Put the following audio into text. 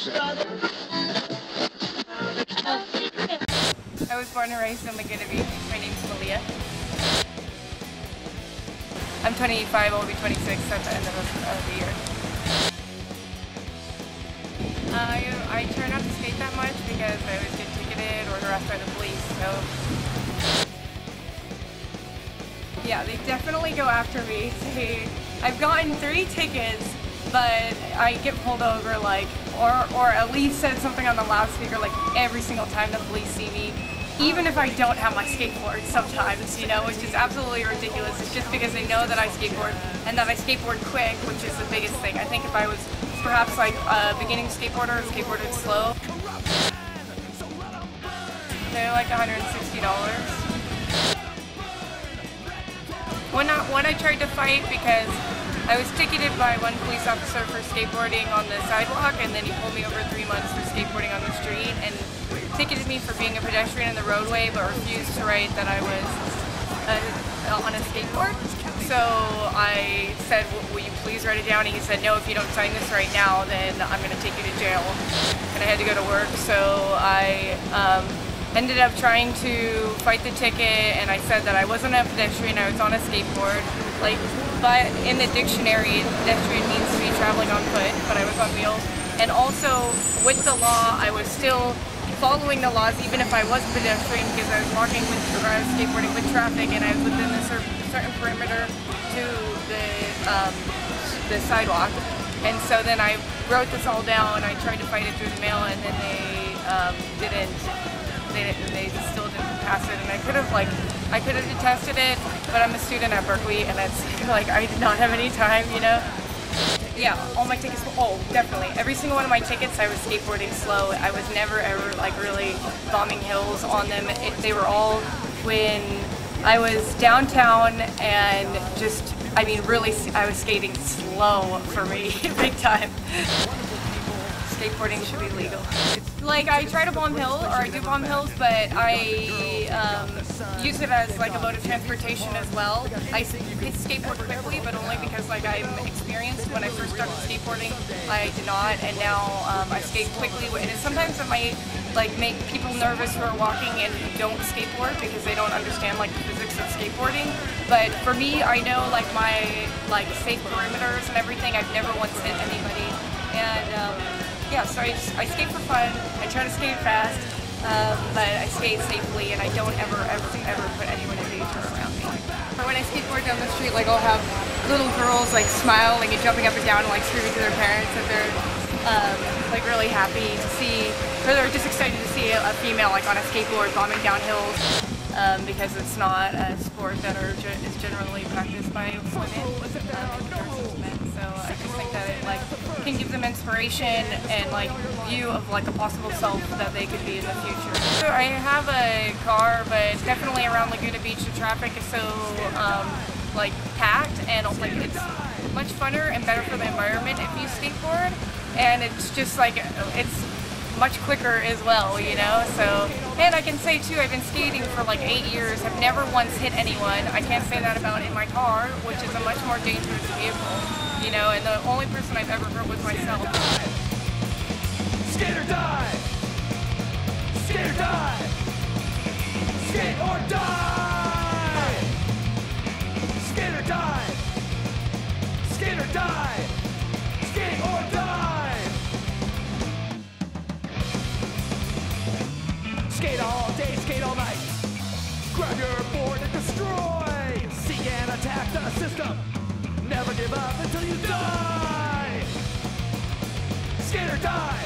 I was born and raised in Laguna Beach. My name's Malia. I'm 25, I'll be 26 at the end of the year. I try not to skate that much because I always get ticketed or harassed by the police, so... Yeah, they definitely go after me. I've gotten 3 tickets, but I get pulled over like, or at least said something on the loudspeaker like every single time the police see me. Even if I don't have my skateboard sometimes, you know, which is absolutely ridiculous. It's just because they know that I skateboard and that I skateboard quick, which is the biggest thing. I think if I was perhaps like a beginning skateboarder, skateboarded slow, they're like $160. When I tried to fight because I was ticketed by one police officer for skateboarding on the sidewalk, and then he pulled me over 3 months for skateboarding on the street and ticketed me for being a pedestrian in the roadway, but refused to write that I was on a skateboard. So I said, will you please write it down? And he said, no, if you don't sign this right now, then I'm going to take you to jail. And I had to go to work, so I ended up trying to fight the ticket, and I said that I wasn't a pedestrian, I was on a skateboard. But in the dictionary, pedestrian means to be traveling on foot, but I was on wheels. And also, with the law, I was still following the laws, even if I was pedestrian, because I was walking with, or I was skateboarding with traffic, and I was within a certain perimeter to the sidewalk. And so then I wrote this all down, I tried to fight it through the mail, and then they still didn't pass it, and I could have detested it, but I'm a student at Berkeley, and it's like I did not have any time, you know. Yeah, all my tickets were, oh, definitely. Every single one of my tickets, I was skateboarding slow. I was never ever like really bombing hills on them. They were all when I was downtown and just, I mean, really, I was skating slow for me, big time. Skateboarding should be legal. Like, I try to bomb hills, or I do bomb hills, but I use it as like a mode of transportation as well. I skateboard quickly, but only because like I'm experienced. When I first started skateboarding, I did not, and now I skate quickly. And sometimes it might like make people nervous who are walking and who don't skateboard because they don't understand like the physics of skateboarding. But for me, I know like my safe perimeters and everything. I've never once hit anybody, and yeah, so I skate for fun. I try to skate fast, but I skate safely, and I don't ever put anyone in danger around me. But when I skateboard down the street, like I'll have little girls like smiling and jumping up and down and like screaming to their parents that they're like really happy to see, or they're just excited to see a female like on a skateboard bombing down hills, because it's not a sport that is generally practiced by women versus men. So I just think that it like can give them inspiration and like view of like a possible self that they could be in the future. So I have a car, but definitely around Laguna Beach the traffic is so like packed, and like it's much funner and better for the environment if you skateboard, and it's just like it's much quicker as well, you know. So, and I can say too, I've been skating for like 8 years, have never once hit anyone. I can't say that about in my car, which is a much more dangerous vehicle, you know, and the only person I've ever hurt was myself. Skate or die! Skate or die! Skate or die! Skate or die! Skate or die! Skate or die! Skate all day, skate all night. Grab your board and destroy. Seek and attack the system. Never give up until you die. Skate or die.